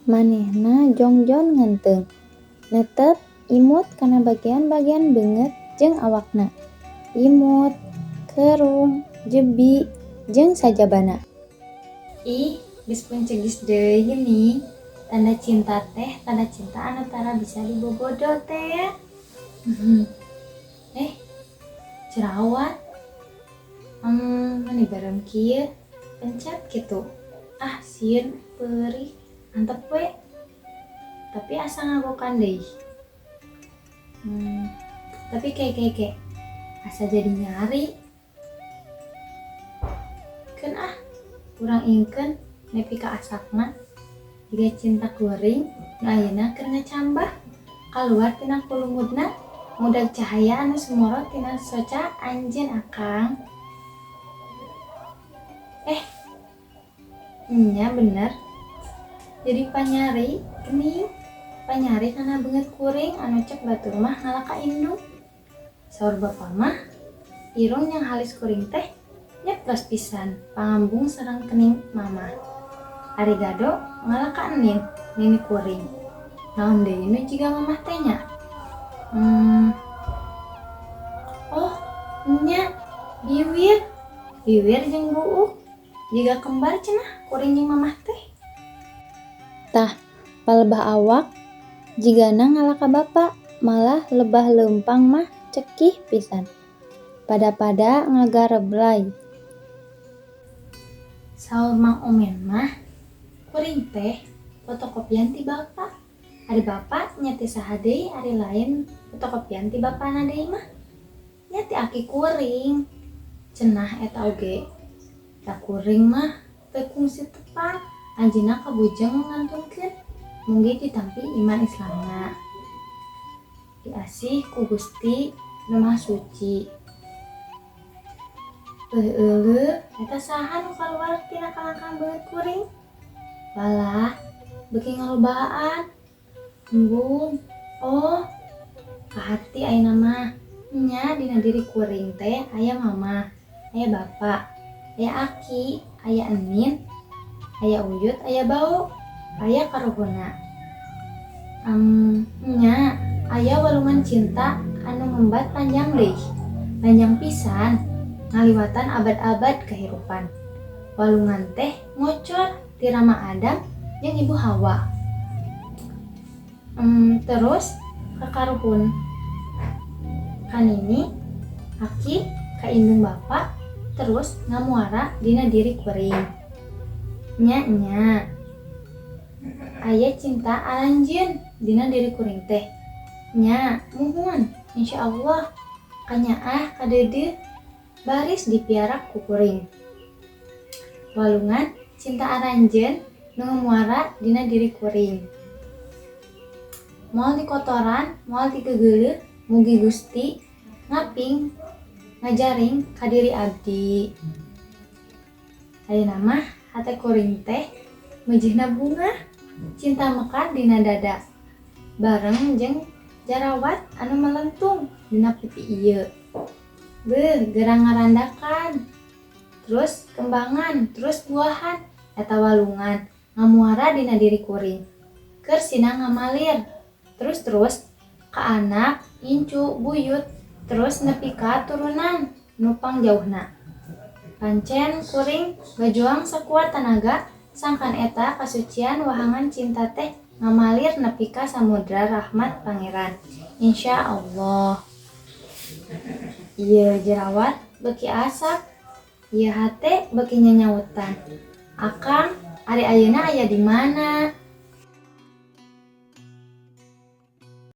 Manehna jongjon ngenteng, netet imut kana bagian-bagian beungeut jeung awakna. Imut, kerum, jebi, jeung sajabana. Ih, geus pencegis deui geuning. Tanda cinta teh, tanda cinta anu tara bisa dibobodo teh ya. Jerawat. Mani bareng kieu, pencet kitu. Sieun perih, antep we. Tapi asa ngagokan deui. Tapi ke asa jadi nyari. Keun urang ingkeun nepi ka asapna. Jiga cinta kuring, nu ayeuna keur ngacambah. Kaluar tina kulumudna, mudag cahaya anu sumorot tina soca anjeun akang. Nya bener. Jadi panyari, geuning. Panyari kana beungeut kuring anu cek batur mah ngalaka indung. Saur bapa mah, irung yang halis kuring teh nyeplos pisan pangambung sareng kening mama. Ari gado ngalaka enin nini kuring. Naon deui nu jiga mamah teh nya? Nya biwir jeung buuk. Jiga kembar cenah kuring jeung mamah teh. Tah, palebah awak jigana ngalaka bapa, malah lebah leumpang mah cekih pisan. Pada-pada ngagareblay. Saur Mang Omen mah, kuring teh fotokopian ti bapa. Ari bapa nya teh saha deui ari lain fotokopian ti bapana deui mah. Nya ti aki kuring. Cenah eta oge. Da kuring mah teu kungsi tepang, anjeunna kabujang ngantungkeun mungge ditampi iman Islamna. Diasih ku Gusti nu Maha Suci. Eta saha nu kaluar tina kalangkang beungeut kuring? Balah, beuki ngalobaan. Embung. Kahati ayeuna mah. Nya dina diri kuring teh aya mama, aya bapa, aya aki, aya enin, aya uyut, aya bau, aya karuhuna. Nya aya walungan cinta anu ngembat panjang deui. Panjang pisan, ngaliwatan abad-abad kahirupan. Walungan teh ngocor ti Rama Adam jeung Ibu Hawa. Terus kakaruhun kanini aki ka indung bapa, terus ngamuara dina diri kuring. Nya aya cinta aranjeun dina diri kuring teh. Nya muhun insyaallah kanyaah kadeudeuh baris dipiara ku kuring. Walungan cinta aranjeun nu ngamuara dina diri kuring. Moal di kotoran, moal di kegeuleuh, mugi Gusti ngaping ngajaring ka diri abdi. Ayeuna mah hate kuring teh meujihna bunga, cinta mekar dina dada. Bareng jeung jarawat anu melentung dina pipi ieu. Gerang ngarandakan. Terus kembangan, terus buahan. Eta walungan ngamuara dina diri kuring. Keur sina ngamalir. Terus ka anak, incu, buyut, terus nepi ka turunan nupang jauhna. Pancen kuring gajuang sakuat tenaga sangkan eta kasucian wahangan cinta teh ngamalir nepi ka samudra rahmat Pangeran. Insyaallah. Ieu jerawat beuki asap, ieu hate beuki nyanyautan. Akang ari ayeuna aya di mana?